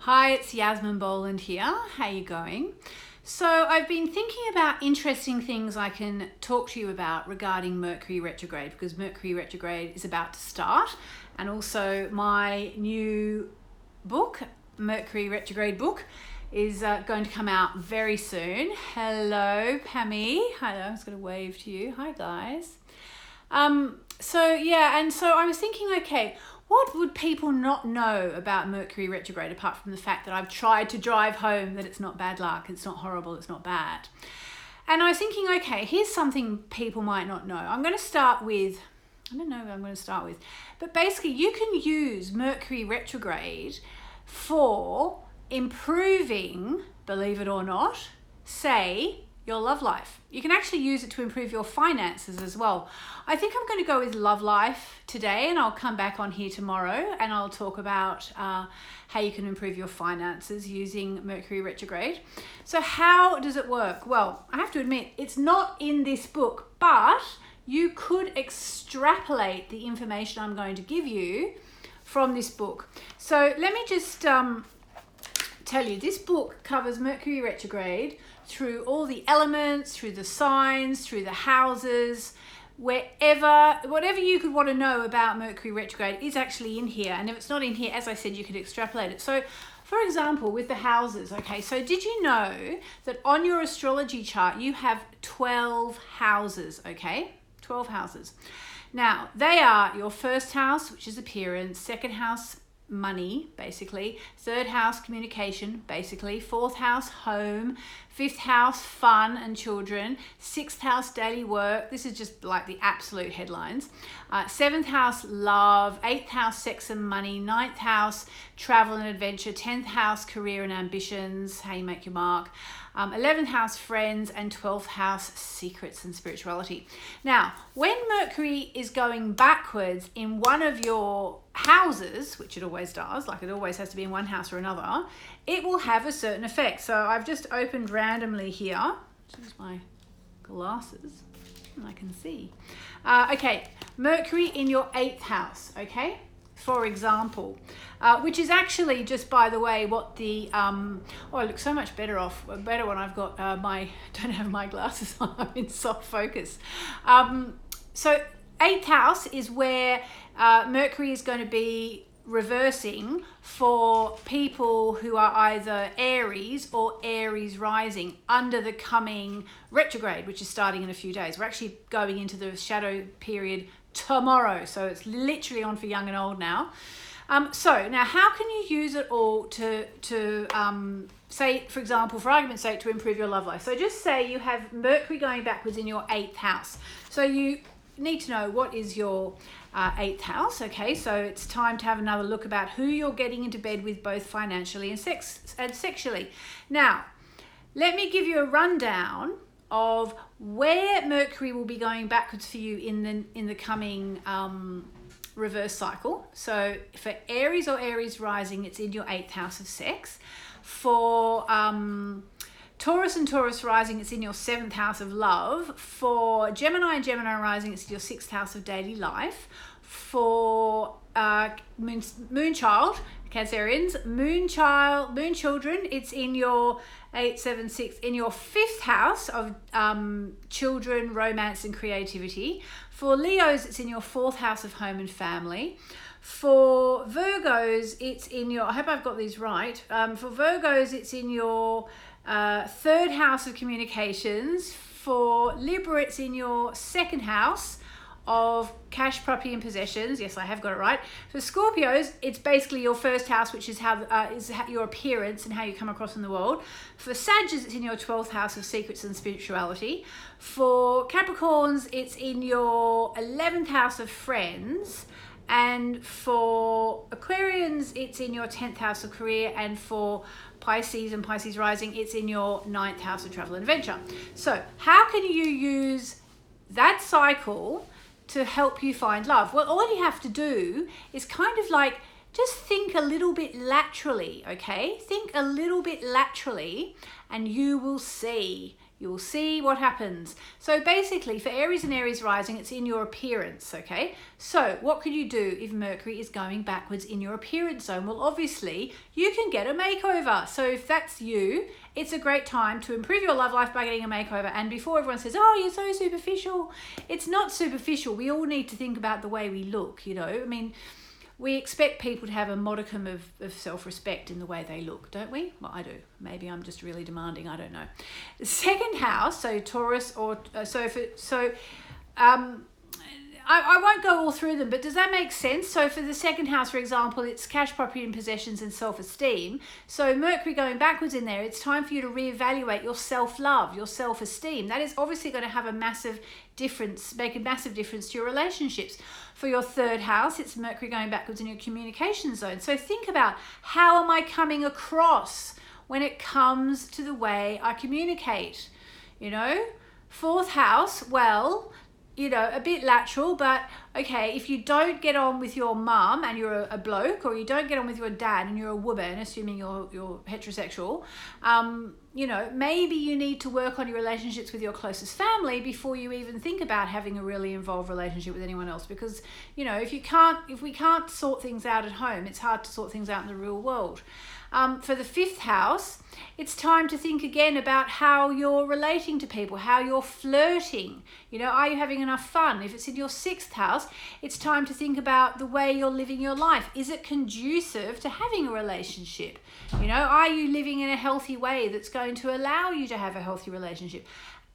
Hi, it's Yasmin Boland here. How you going? So I've been thinking about interesting things I can talk to you about regarding Mercury retrograde, because Mercury retrograde is about to start, and also my new book, Mercury retrograde book, is going to come out very soon. Hello, Pammy. Hello, I was going to wave to you. Hi, guys. So I was thinking, okay, what would people not know about Mercury retrograde apart from the fact that I've tried to drive home that it's not bad luck, it's not horrible, it's not bad. And I was thinking, okay, here's something people might not know. I'm going to start with, I don't know what I'm going to start with, but basically you can use Mercury retrograde for improving, believe it or not, say, your love life. You can actually use it to improve your finances as well. I think I'm going to go with love life today, and I'll come back on here tomorrow and I'll talk about how you can improve your finances using Mercury retrograde. So how does it work? Well, I have to admit, it's not in this book, but you could extrapolate the information I'm going to give you from this book. So let me just tell you, this book covers Mercury retrograde through all the elements, through the signs, through the houses, whatever you could want to know about Mercury retrograde is actually in here. And if it's not in here, as I said, you could extrapolate it. So for example, with the houses, okay, so did you know that on your astrology chart, you have 12 houses, okay? 12 houses. Now, they are your first house, which is appearance, second house, money, basically, third house, communication, basically, fourth house, home, fifth house, fun and children, sixth house, daily work. This is just like the absolute headlines. Seventh house, love, eighth house, sex and money, ninth house, travel and adventure, 10th house, career and ambitions, how you make your mark, 11th house, friends, and 12th house, secrets and spirituality. Now, when Mercury is going backwards in one of your houses, which it always does, like it always has to be in one house or another, it will have a certain effect. So I've just opened randomly here, choose my glasses, and I can see. Okay, Mercury in your 8th house, okay? For example, which is actually just, by the way, what the I look so much better when I've got don't have my glasses on. I'm in soft focus. So 8th house is where Mercury is going to be reversing for people who are either Aries or Aries rising under the coming retrograde, which is starting in a few days. We're actually going into the shadow period tomorrow, so it's literally on for young and old now. So now, how can you use it all to say, for example, for argument's sake, to improve your love life? So just say you have Mercury going backwards in your 8th house. So you need to know what is your 8th house. Okay, so it's time to have another look about who you're getting into bed with, both financially and sexually. Now, let me give you a rundown of where Mercury will be going backwards for you in the coming reverse cycle. So for Aries or Aries rising, it's in your 8th house of sex. For Taurus and Taurus rising, it's in your 7th house of love. For Gemini and Gemini rising, it's in your 6th house of daily life. For Moonchild, Cancerians, moon children, it's in your 876, in your 5th house of children, romance and creativity. For Leos, it's in your 4th house of home and family. For Virgos, it's in your, I hope I've got these right. For Virgos, it's in your 3rd house of communications. For Libra, it's in your 2nd house of cash, property and possessions. Yes, I have got it right. For Scorpios, it's basically your 1st house, which is your appearance and how you come across in the world. For Sagittarius, it's in your 12th house of secrets and spirituality. For Capricorns, it's in your 11th house of friends. And for Aquarians, it's in your 10th house of career. And for Pisces and Pisces rising, it's in your 9th house of travel and adventure. So how can you use that cycle to help you find love? Well, all you have to do is kind of like just think a little bit laterally, okay? Think a little bit laterally and you will see You will see what happens. So basically, for Aries and Aries rising, it's in your appearance, okay? So what could you do if Mercury is going backwards in your appearance zone? Well, obviously, you can get a makeover. So if that's you, it's a great time to improve your love life by getting a makeover. And before everyone says, oh, you're so superficial, it's not superficial. We all need to think about the way we look, you know? I mean, we expect people to have a modicum of self-respect in the way they look, don't we? Well, I do. Maybe I'm just really demanding. I don't know. The second house, so Taurus or I won't go all through them, but does that make sense? So for the second house, for example, it's cash, property and possessions and self-esteem. So Mercury going backwards in there, it's time for you to reevaluate your self-love, your self-esteem. That is obviously going to have a massive difference, make a massive difference to your relationships. For your third house, it's Mercury going backwards in your communication zone. So think about, how am I coming across when it comes to the way I communicate? You know, fourth house, well, you know, a bit lateral, but okay, if you don't get on with your mum and you're a bloke, or you don't get on with your dad and you're a woman, assuming you're heterosexual, you know, maybe you need to work on your relationships with your closest family before you even think about having a really involved relationship with anyone else. Because, you know, if we can't sort things out at home, it's hard to sort things out in the real world. For the fifth house, it's time to think again about how you're relating to people, how you're flirting. You know, are you having enough fun? If it's in your sixth house, it's time to think about the way you're living your life. Is it conducive to having a relationship? You know, are you living in a healthy way that's going to allow you to have a healthy relationship?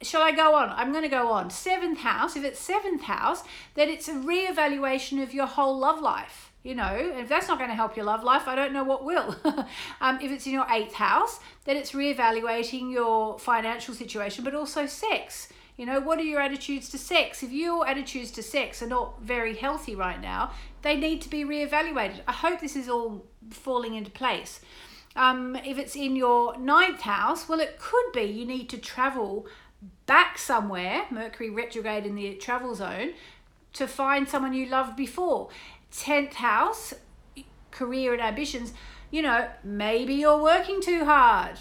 Shall I go on? I'm going to go on. Seventh house, if it's seventh house, then it's a reevaluation of your whole love life. You know, if that's not going to help your love life, I don't know what will. If it's in your eighth house, then it's reevaluating your financial situation, but also sex. You know, what are your attitudes to sex? If your attitudes to sex are not very healthy right now, they need to be reevaluated. I hope this is all falling into place. If it's in your ninth house, well, it could be you need to travel back somewhere, Mercury retrograde in the travel zone, to find someone you loved before. 10th house, career and ambitions, you know, maybe you're working too hard.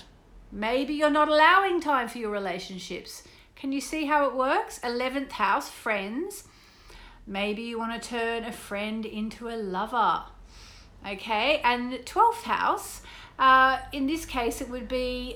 Maybe you're not allowing time for your relationships. Can you see how it works? 11th house, friends. Maybe you want to turn a friend into a lover. Okay, and 12th house, in this case, it would be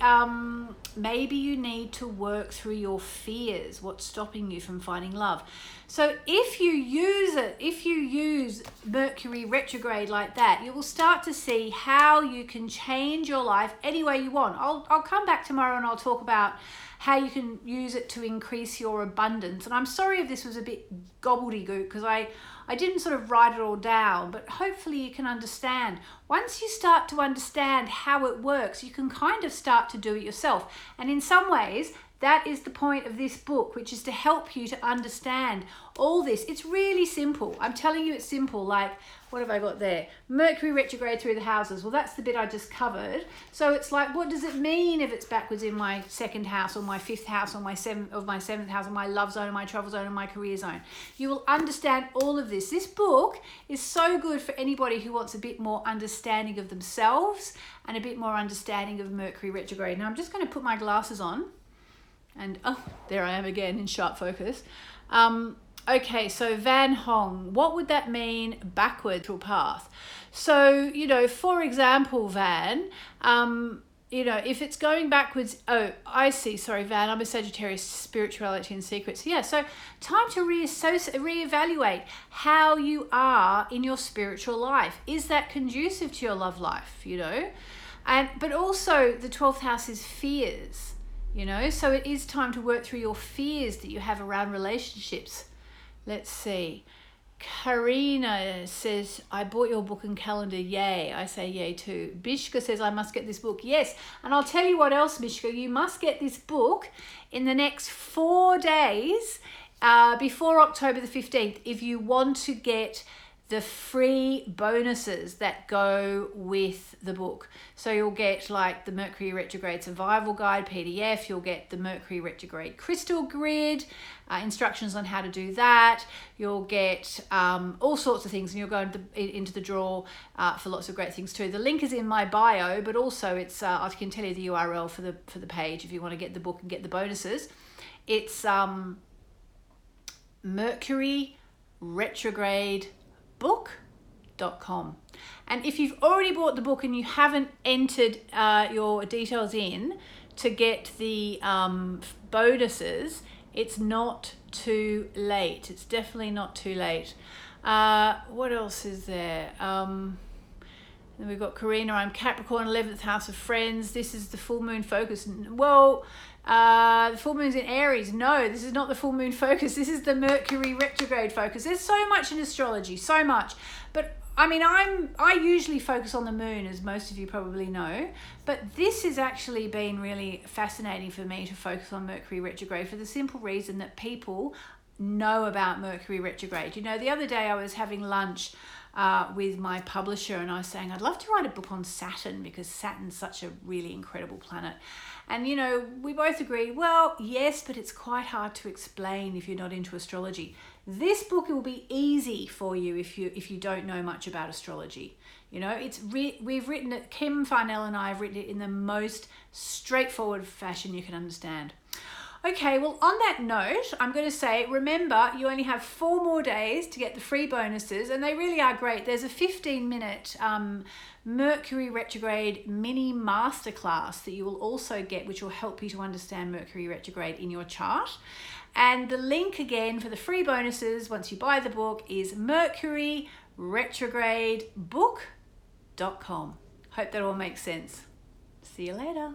maybe you need to work through your fears, what's stopping you from finding love. So if you use Mercury retrograde like that, you will start to see how you can change your life any way you want. I'll come back tomorrow and I'll talk about how you can use it to increase your abundance. And I'm sorry if this was a bit gobbledygook, because I didn't sort of write it all down, but hopefully you can understand. Once you start to understand how it works, you can kind of start to do it yourself. And in some ways, that is the point of this book, which is to help you to understand all this. It's really simple. I'm telling you it's simple. Like, what have I got there? Mercury retrograde through the houses. Well, that's the bit I just covered. So it's like, what does it mean if it's backwards in my second house or my fifth house or my seventh house or my love zone or my travel zone or my career zone? You will understand all of this. This book is so good for anybody who wants a bit more understanding of themselves and a bit more understanding of Mercury retrograde. Now I'm just going to put my glasses on. And oh, there I am again in sharp focus. Okay, so Van Hong, what would that mean backwards path? So, you know, for example, Van, you know, if it's going backwards, oh, I see, sorry, Van, I'm a Sagittarius, spirituality and secrets. Yeah, so time to reevaluate how you are in your spiritual life. Is that conducive to your love life, you know? But also the 12th house is fears. You know, so it is time to work through your fears that you have around relationships. Let's see. Karina says, I bought your book and calendar. Yay. I say yay too. Bishka says, I must get this book. Yes. And I'll tell you what else, Bishka. You must get this book in the next 4 days before October the 15th if you want to get the free bonuses that go with the book. So you'll get like the Mercury Retrograde Survival Guide PDF, you'll get the Mercury Retrograde Crystal Grid, instructions on how to do that, you'll get all sorts of things, and you'll go into the draw for lots of great things too. The link is in my bio, but also it's I can tell you the URL for the page if you want to get the book and get the bonuses. It's Mercury Retrograde book.com. And if you've already bought the book and you haven't entered your details in to get the bonuses, it's not too late. It's definitely not too late. What else is there? Then we've got Karina, I'm Capricorn, 11th house of friends. This is the full moon focus. Well, the full moon's in Aries. No, this is not the full moon focus. This is the Mercury retrograde focus. There's so much in astrology, so much. But I mean, I usually focus on the moon, as most of you probably know. But this has actually been really fascinating for me to focus on Mercury retrograde for the simple reason that people know about Mercury retrograde. You know, the other day I was having lunch with my publisher, and I was saying I'd love to write a book on Saturn because Saturn's such a really incredible planet. And you know, we both agreed, well, yes, but it's quite hard to explain if you're not into astrology. This book will be easy for you if you don't know much about astrology. You know, we've written it, Kim Farnell and I have written it in the most straightforward fashion you can understand. Okay, well, on that note, I'm going to say, remember, you only have 4 more days to get the free bonuses, and they really are great. There's a 15-minute Mercury retrograde mini masterclass that you will also get, which will help you to understand Mercury retrograde in your chart. And the link again for the free bonuses once you buy the book is mercuryretrogradebook.com. Hope that all makes sense. See you later.